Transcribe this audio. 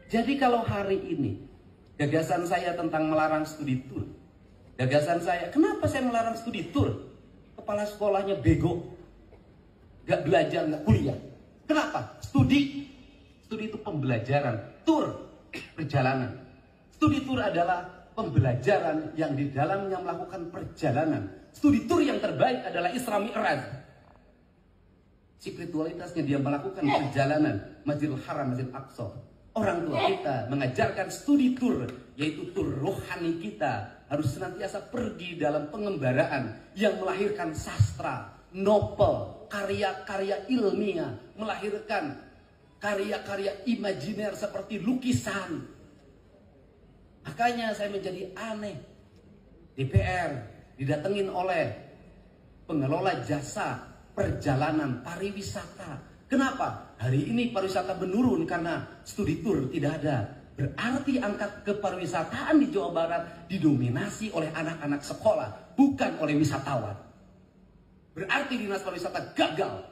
Jadi kalau hari ini gagasan saya tentang melarang studi tour, gagasan saya, kenapa saya melarang studi tour? Kepala sekolahnya bego, gak belajar, gak kuliah. Kenapa? Studi itu pembelajaran, tour perjalanan. Studi tour adalah pembelajaran yang di dalamnya melakukan perjalanan. Studi tour yang terbaik adalah Isra Mi'raj. Spiritualitasnya dia melakukan perjalanan Masjidil Haram, Masjidil Aqsa. Orang tua kita mengajarkan studi tour, yaitu tour rohani kita harus senantiasa pergi dalam pengembaraan yang melahirkan sastra, novel, karya-karya ilmiah, melahirkan karya-karya imajiner seperti lukisan. Makanya saya menjadi aneh. DPR didatengin oleh pengelola jasa perjalanan pariwisata. Kenapa? Hari ini pariwisata menurun karena studi tour tidak ada. Berarti angka kepariwisataan di Jawa Barat didominasi oleh anak-anak sekolah, bukan oleh wisatawan. Berarti dinas pariwisata gagal.